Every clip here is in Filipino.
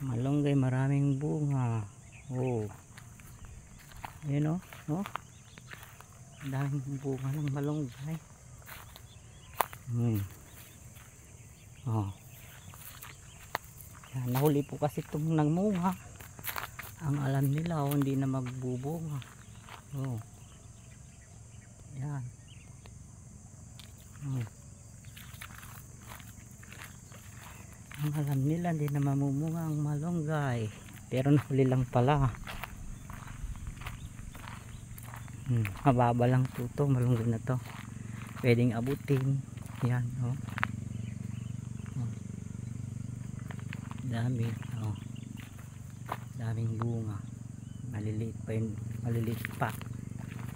Malunggay, maraming bunga. Oh. Ayan, oh. Oh. Daming bunga ng malunggay. Oh. Yan, nahuli po kasi itong nagmunga. Ang alam nila, oh, hindi na magbubunga. Oh. Yan. Ang alam nila, hindi na mamumunga ang malunggay. Pero nahuli lang pala. Mababa lang po ito, malunggay na to. Pwedeng abutin. Yan, oh. Dami, oh. Daming bunga. Maliliit pa yun, maliliit pa.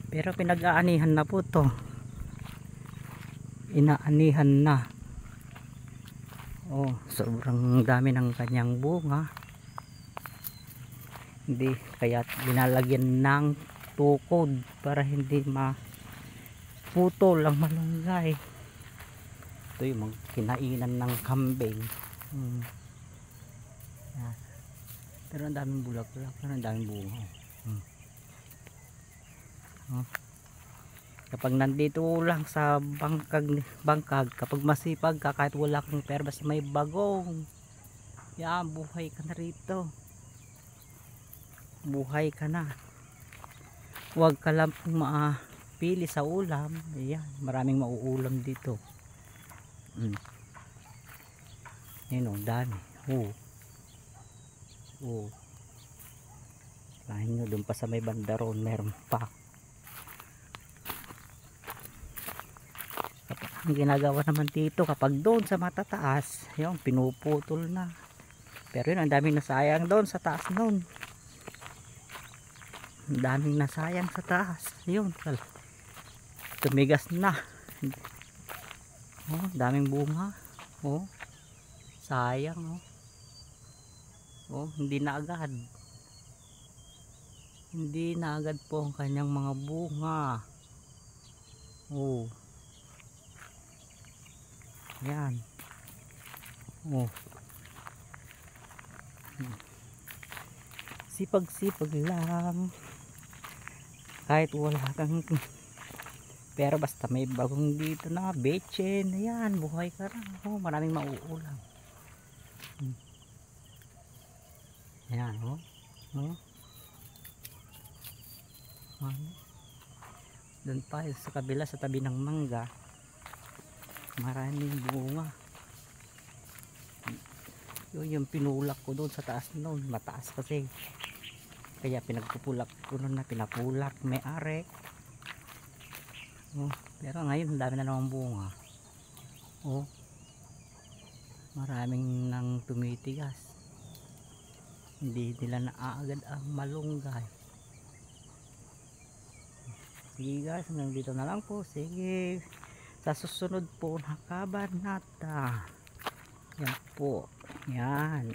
Pero pinag-aanihan na po to. Inaanihan na. Oh, sobrang dami ng kanyang bunga. Hindi, kaya binalagyan ng tukod para hindi maputol ang malunggay. Ito yung kinainan ng kambing. Pero ang daming bulaklak, pero ang daming bunga. Kapag nandito lang sa bangkag, kapag masipag ka, kahit wala kang pera, basta may bagong, yan, buhay ka na rito. Buhay ka na. Huwag ka lang pili sa ulam. Ayan, maraming mauulam dito. Yan, oh, dami. Lahin nyo, doon pa sa may bandaron, meron pa. Ang ginagawa naman dito, kapag doon sa matataas, yung pinuputol na. Pero yun, ang daming nasayang doon sa taas noon. Ang daming nasayang sa taas. Yun, tumigas na. Oh, daming bunga. Oh, sayang, oh. Oh, hindi na agad. Hindi na agad po ang kanyang mga bunga. Oh. Yan. Oh. Sipag-sipag lang. Kahit wala kang pero basta may bagong dito na betchen. Ayan, buhay ka na. Oh, maraming mauulam. Ayan, oh. Oh. Doon pa sa kabila, sa tabi ng mangga, maraming bunga. Yun yung pinulak ko doon sa taas noon, mataas kasi, kaya pinagpupulak ko noon na pinapulak may are. Oh, pero ngayon dami na namang bunga. Oh, maraming nang tumitigas, hindi nila naaagad ang malunggay. Sige guys, hanggang dito na lang po. Sige, sa susunod po na kabanata. Yan po. Yan.